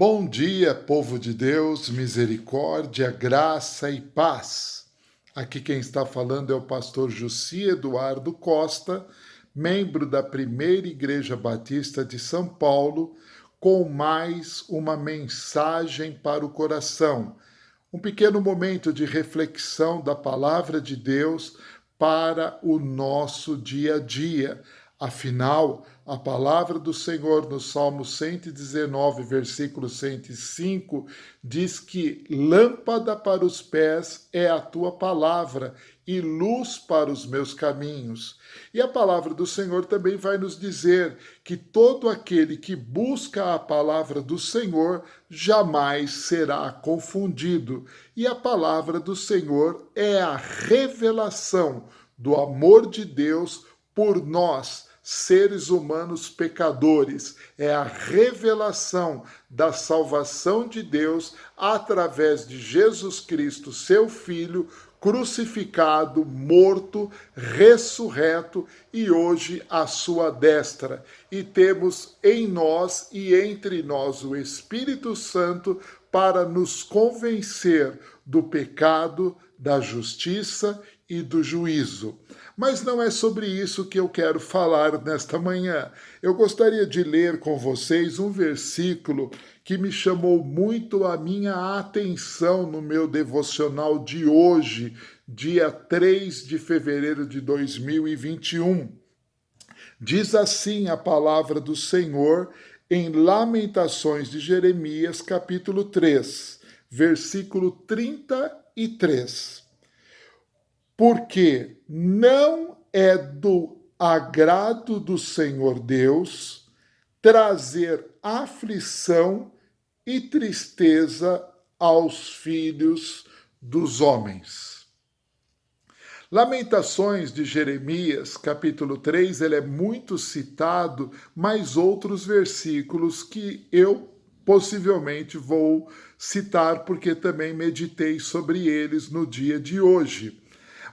Bom dia, povo de Deus, misericórdia, graça e paz. Aqui quem está falando é o pastor Jussi Eduardo Costa, membro da Primeira Igreja Batista de São Paulo, com mais uma mensagem para o coração. Um pequeno momento de reflexão da palavra de Deus para o nosso dia a dia. Afinal, a palavra do Senhor no Salmo 119, versículo 105, diz que lâmpada para os pés é a tua palavra e luz para os meus caminhos. E a palavra do Senhor também vai nos dizer que todo aquele que busca a palavra do Senhor jamais será confundido. E a palavra do Senhor é a revelação do amor de Deus por nós, seres humanos pecadores. É a revelação da salvação de Deus através de Jesus Cristo, seu Filho, crucificado, morto, ressurreto e hoje à sua destra. E temos em nós e entre nós o Espírito Santo para nos convencer do pecado, da justiça e do juízo. Mas não é sobre isso que eu quero falar nesta manhã. Eu gostaria de ler com vocês um versículo que me chamou muito a minha atenção no meu devocional de hoje, dia 3 de fevereiro de 2021. Diz assim a palavra do Senhor em Lamentações de Jeremias, capítulo 3, versículo 33. Porque não é do agrado do Senhor Deus trazer aflição e tristeza aos filhos dos homens. Lamentações de Jeremias, capítulo 3, ele é muito citado, mas outros versículos que eu possivelmente vou citar porque também meditei sobre eles no dia de hoje.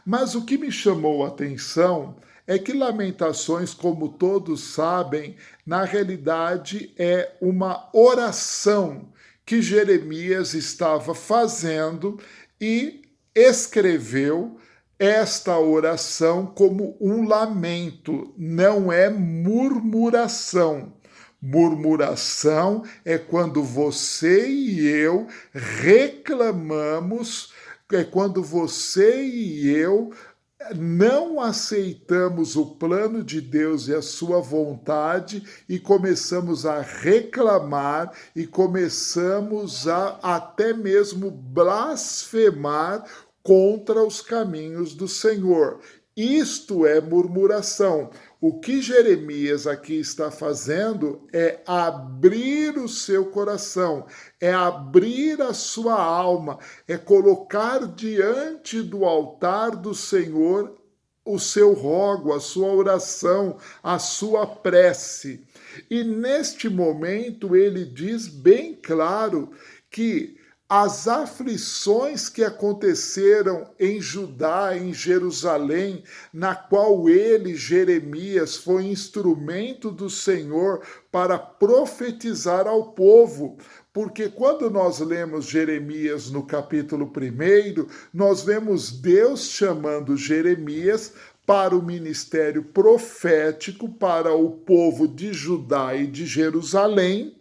Mas o que me chamou a atenção é que Lamentações, como todos sabem, na realidade é uma oração que Jeremias estava fazendo e escreveu esta oração como um lamento, não é murmuração. Murmuração é quando você e eu reclamamos, é quando você e eu não aceitamos o plano de Deus e a sua vontade e começamos a reclamar e começamos a até mesmo blasfemar contra os caminhos do Senhor. Isto é murmuração. O que Jeremias aqui está fazendo é abrir o seu coração, é abrir a sua alma, é colocar diante do altar do Senhor o seu rogo, a sua oração, a sua prece. E neste momento ele diz bem claro que as aflições que aconteceram em Judá, em Jerusalém, na qual ele, Jeremias, foi instrumento do Senhor para profetizar ao povo. Porque quando nós lemos Jeremias no capítulo 1, nós vemos Deus chamando Jeremias para o ministério profético para o povo de Judá e de Jerusalém,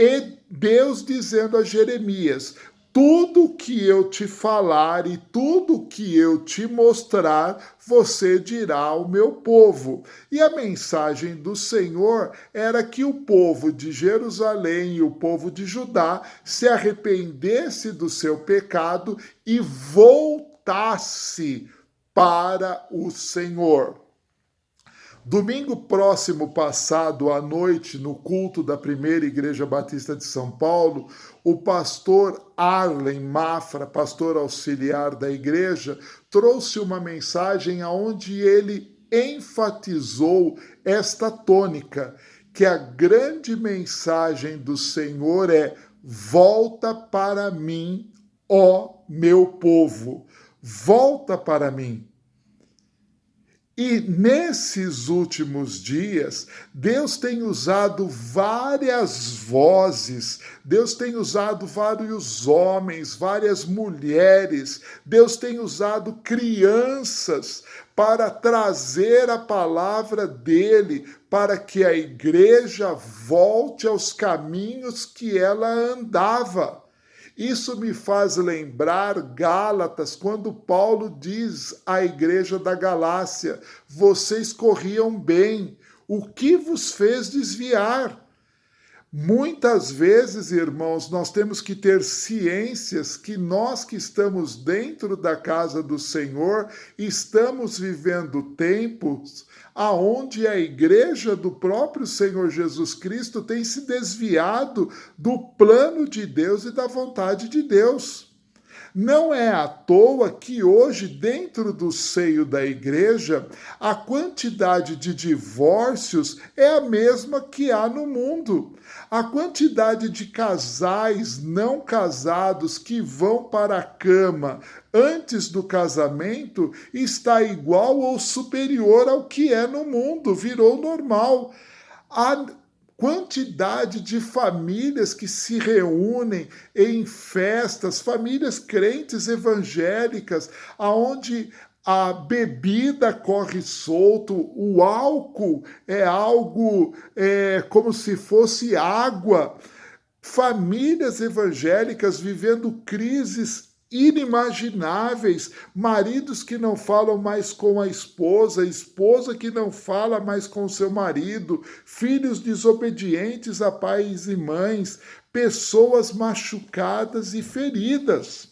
e Deus dizendo a Jeremias: tudo que eu te falar e tudo que eu te mostrar, você dirá ao meu povo. E a mensagem do Senhor era que o povo de Jerusalém e o povo de Judá se arrependesse do seu pecado e voltasse para o Senhor. Domingo próximo passado, à noite, no culto da Primeira Igreja Batista de São Paulo, o pastor Arlen Mafra, pastor auxiliar da igreja, trouxe uma mensagem onde ele enfatizou esta tônica, que a grande mensagem do Senhor é: volta para mim, ó meu povo, volta para mim. E nesses últimos dias, Deus tem usado várias vozes, Deus tem usado vários homens, várias mulheres, Deus tem usado crianças para trazer a palavra dele, para que a igreja volte aos caminhos que ela andava. Isso me faz lembrar Gálatas, quando Paulo diz à igreja da Galácia: vocês corriam bem, o que vos fez desviar? Muitas vezes, irmãos, nós temos que ter ciências que nós que estamos dentro da casa do Senhor estamos vivendo tempos aonde a igreja do próprio Senhor Jesus Cristo tem se desviado do plano de Deus e da vontade de Deus. Não é à toa que hoje, dentro do seio da igreja, a quantidade de divórcios é a mesma que há no mundo. A quantidade de casais não casados que vão para a cama antes do casamento está igual ou superior ao que é no mundo, virou normal. A quantidade de famílias que se reúnem em festas, famílias crentes evangélicas, aonde a bebida corre solto, o álcool é algo como se fosse água. Famílias evangélicas vivendo crises inimagináveis, maridos que não falam mais com a esposa que não fala mais com seu marido, filhos desobedientes a pais e mães, pessoas machucadas e feridas.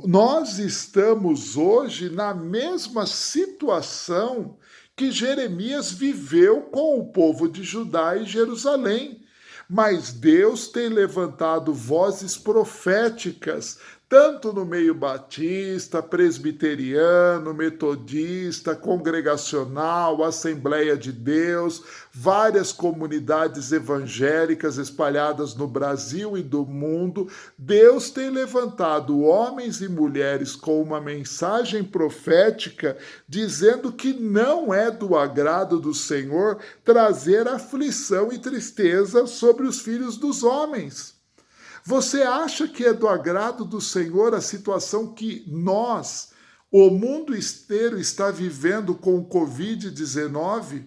Nós estamos hoje na mesma situação que Jeremias viveu com o povo de Judá e Jerusalém. Mas Deus tem levantado vozes proféticas, tanto no meio batista, presbiteriano, metodista, congregacional, Assembleia de Deus, várias comunidades evangélicas espalhadas no Brasil e do mundo. Deus tem levantado homens e mulheres com uma mensagem profética, dizendo que não é do agrado do Senhor trazer aflição e tristeza sobre os filhos dos homens. Você acha que é do agrado do Senhor a situação que nós, o mundo inteiro, está vivendo com o Covid-19?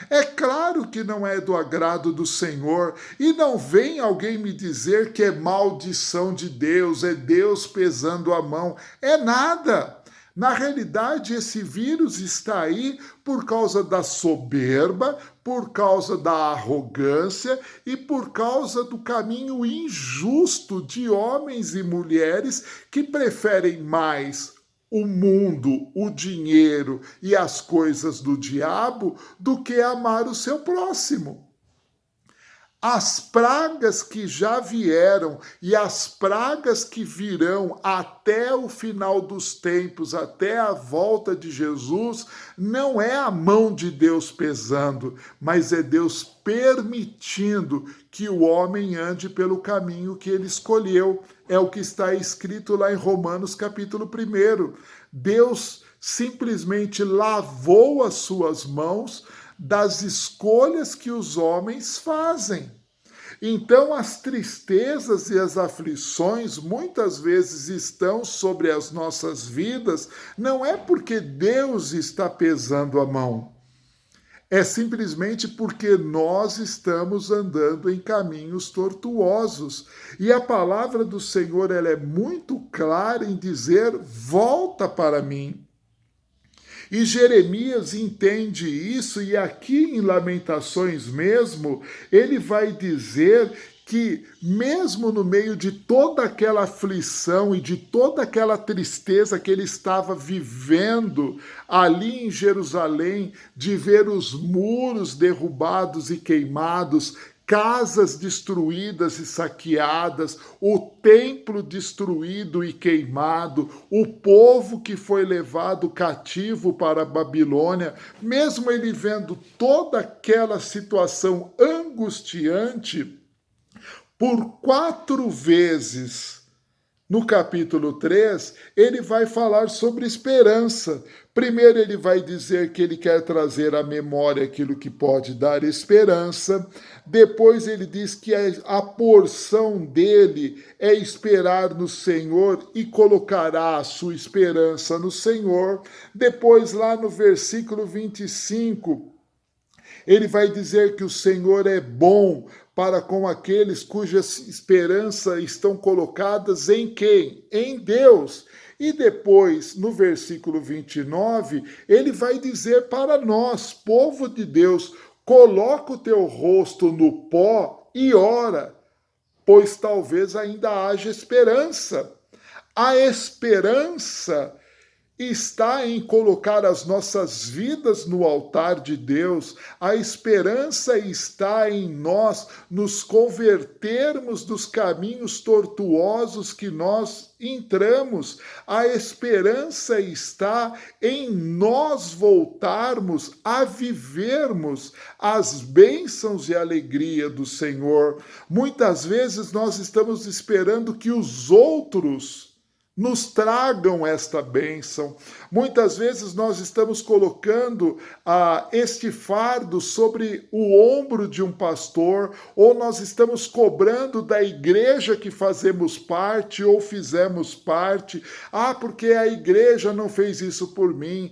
É claro que não é do agrado do Senhor, e não vem alguém me dizer que é maldição de Deus, é Deus pesando a mão. É nada. Na realidade, esse vírus está aí por causa da soberba, por causa da arrogância e por causa do caminho injusto de homens e mulheres que preferem mais o mundo, o dinheiro e as coisas do diabo do que amar o seu próximo. As pragas que já vieram e as pragas que virão até o final dos tempos, até a volta de Jesus, não é a mão de Deus pesando, mas é Deus permitindo que o homem ande pelo caminho que ele escolheu. É o que está escrito lá em Romanos capítulo 1. Deus simplesmente lavou as suas mãos das escolhas que os homens fazem. Então, as tristezas e as aflições muitas vezes estão sobre as nossas vidas, não é porque Deus está pesando a mão, é simplesmente porque nós estamos andando em caminhos tortuosos. E a palavra do Senhor ela é muito clara em dizer: volta para mim. E Jeremias entende isso, e aqui em Lamentações mesmo, ele vai dizer que, mesmo no meio de toda aquela aflição e de toda aquela tristeza que ele estava vivendo ali em Jerusalém, de ver os muros derrubados e queimados, casas destruídas e saqueadas, o templo destruído e queimado, o povo que foi levado cativo para a Babilônia, mesmo ele vendo toda aquela situação angustiante, por 4 vezes No capítulo 3, ele vai falar sobre esperança. Primeiro, ele vai dizer que ele quer trazer à memória aquilo que pode dar esperança. Depois, ele diz que a porção dele é esperar no Senhor e colocará a sua esperança no Senhor. Depois, lá no versículo 25, ele vai dizer que o Senhor é bom para com aqueles cujas esperança estão colocadas em quem? Em Deus. E depois, no versículo 29, ele vai dizer para nós, povo de Deus, coloca o teu rosto no pó e ora, pois talvez ainda haja esperança. A esperança está em colocar as nossas vidas no altar de Deus. A esperança está em nós nos convertermos dos caminhos tortuosos que nós entramos. A esperança está em nós voltarmos a vivermos as bênçãos e alegria do Senhor. Muitas vezes nós estamos esperando que os outros nos tragam esta bênção. Muitas vezes nós estamos colocando este fardo sobre o ombro de um pastor, ou nós estamos cobrando da igreja que fazemos parte ou fizemos parte. Porque a igreja não fez isso por mim.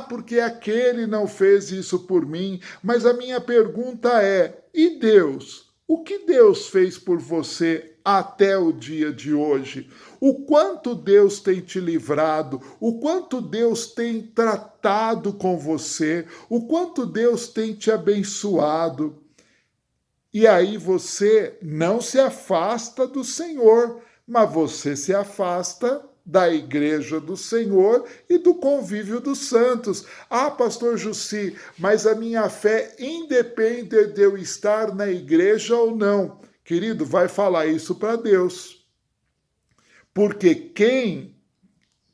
Porque aquele não fez isso por mim. Mas a minha pergunta é: e Deus? O que Deus fez por você até o dia de hoje? O quanto Deus tem te livrado, o quanto Deus tem tratado com você, o quanto Deus tem te abençoado. E aí você não se afasta do Senhor, mas você se afasta da igreja do Senhor e do convívio dos santos. Pastor Jussi, mas a minha fé independe de eu estar na igreja ou não. Querido, vai falar isso para Deus. Porque quem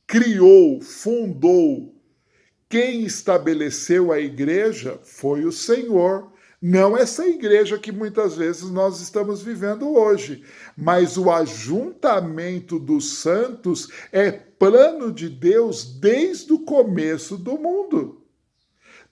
criou, fundou, quem estabeleceu a igreja foi o Senhor. Não essa igreja que muitas vezes nós estamos vivendo hoje, mas o ajuntamento dos santos é plano de Deus desde o começo do mundo.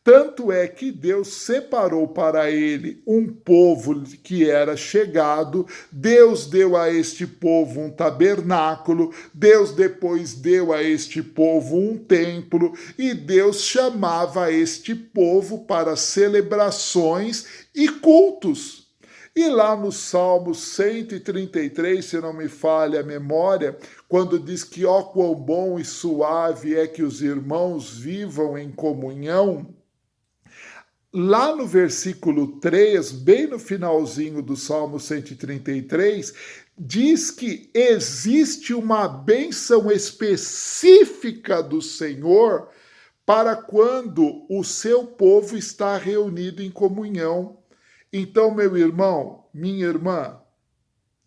Tanto é que Deus separou para ele um povo que era chegado, Deus deu a este povo um tabernáculo, Deus depois deu a este povo um templo, e Deus chamava este povo para celebrações e cultos. E lá no Salmo 133, se não me falha a memória, quando diz que ó quão bom e suave é que os irmãos vivam em comunhão, lá no versículo 3, bem no finalzinho do Salmo 133, diz que existe uma bênção específica do Senhor para quando o seu povo está reunido em comunhão. Então, meu irmão, minha irmã,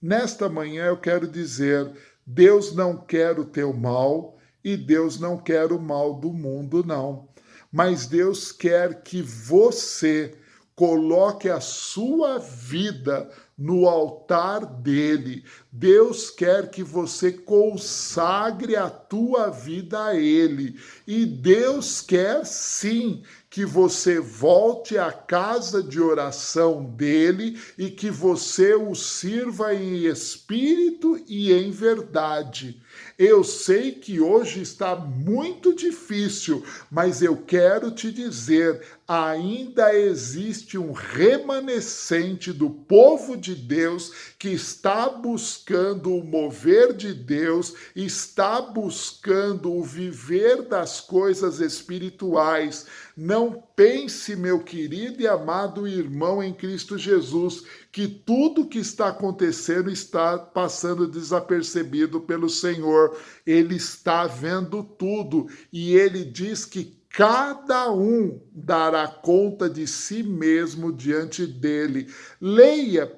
nesta manhã eu quero dizer, Deus não quer o teu mal e Deus não quer o mal do mundo, não. Mas Deus quer que você coloque a sua vida no altar dele. Deus quer que você consagre a tua vida a ele. E Deus quer sim que você volte à casa de oração dele e que você o sirva em espírito e em verdade. Eu sei que hoje está muito difícil, mas eu quero te dizer, ainda existe um remanescente do povo de Deus que está buscando o mover de Deus, está buscando o viver das coisas espirituais. Não pense, meu querido e amado irmão em Cristo Jesus, que tudo que está acontecendo está passando desapercebido pelo Senhor. Ele está vendo tudo e ele diz que cada um dará conta de si mesmo diante dele. Leia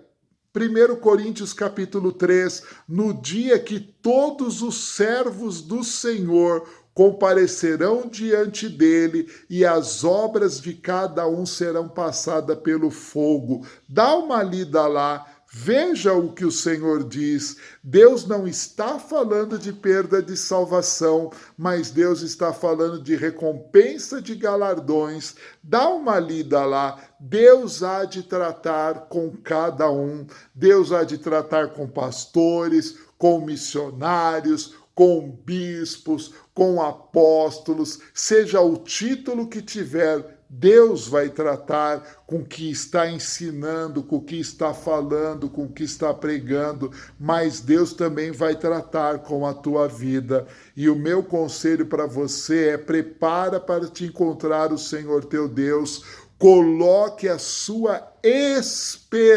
1 Coríntios capítulo 3, no dia que todos os servos do Senhor comparecerão diante dele e as obras de cada um serão passadas pelo fogo. Dá uma lida lá, Veja o que o Senhor diz. Deus não está falando de perda de salvação, mas Deus está falando de recompensa de galardões. Dá uma lida lá. Deus há de tratar com cada um. Deus há de tratar com pastores, com missionários, com bispos, com apóstolos, seja o título que tiver, Deus vai tratar com o que está ensinando, com o que está falando, com o que está pregando, mas Deus também vai tratar com a tua vida. E o meu conselho para você é: prepara para te encontrar o Senhor teu Deus, coloque a sua esperança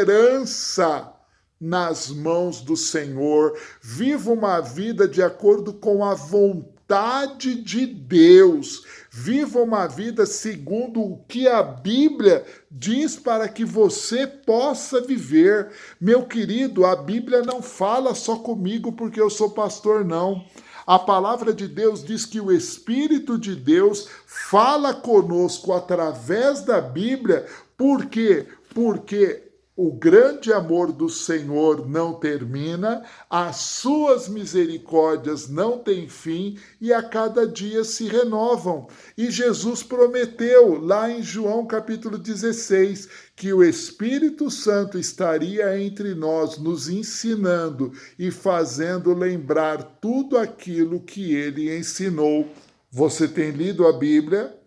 nas mãos do Senhor, viva uma vida de acordo com a vontade de Deus, viva uma vida segundo o que a Bíblia diz para que você possa viver. Meu querido, a Bíblia não fala só comigo porque eu sou pastor, não. A palavra de Deus diz que o Espírito de Deus fala conosco através da Bíblia. Por quê? Porque o grande amor do Senhor não termina, as suas misericórdias não têm fim e a cada dia se renovam. E Jesus prometeu lá em João capítulo 16 que o Espírito Santo estaria entre nós, nos ensinando e fazendo lembrar tudo aquilo que ele ensinou. Você tem lido a Bíblia?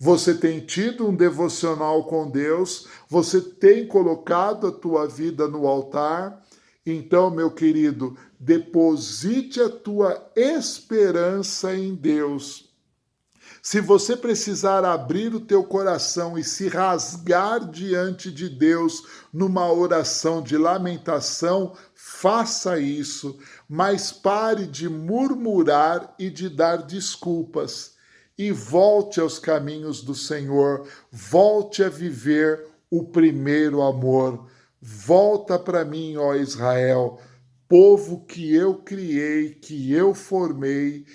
Você tem tido um devocional com Deus? Você tem colocado a tua vida no altar? Então, meu querido, deposite a tua esperança em Deus. Se você precisar abrir o teu coração e se rasgar diante de Deus numa oração de lamentação, faça isso, mas pare de murmurar e de dar desculpas. E volte aos caminhos do Senhor, volte a viver o primeiro amor. Volta para mim, ó Israel, povo que eu criei, que eu formei.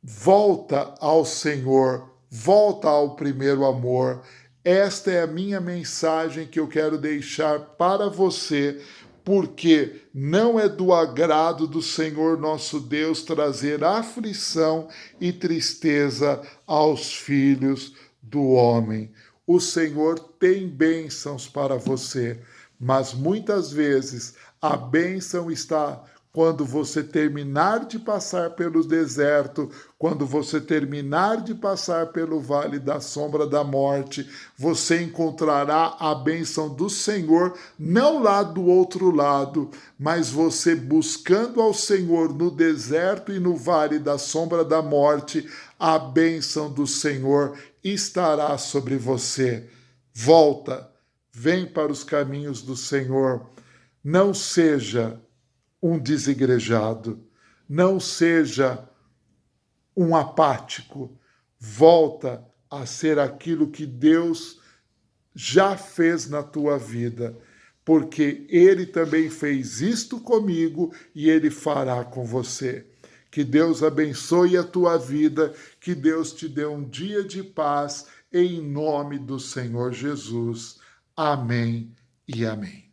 Volta ao Senhor, volta ao primeiro amor. Esta é a minha mensagem que eu quero deixar para você, porque não é do agrado do Senhor nosso Deus trazer aflição e tristeza aos filhos do homem. O Senhor tem bênçãos para você, mas muitas vezes a bênção está quando você terminar de passar pelo deserto, quando você terminar de passar pelo vale da sombra da morte, você encontrará a bênção do Senhor, não lá do outro lado, mas você buscando ao Senhor no deserto e no vale da sombra da morte, a bênção do Senhor estará sobre você. Volta, vem para os caminhos do Senhor. Não seja um desigrejado, não seja um apático. Volta a ser aquilo que Deus já fez na tua vida, porque Ele também fez isto comigo e Ele fará com você. Que Deus abençoe a tua vida, que Deus te dê um dia de paz, em nome do Senhor Jesus. Amém e amém.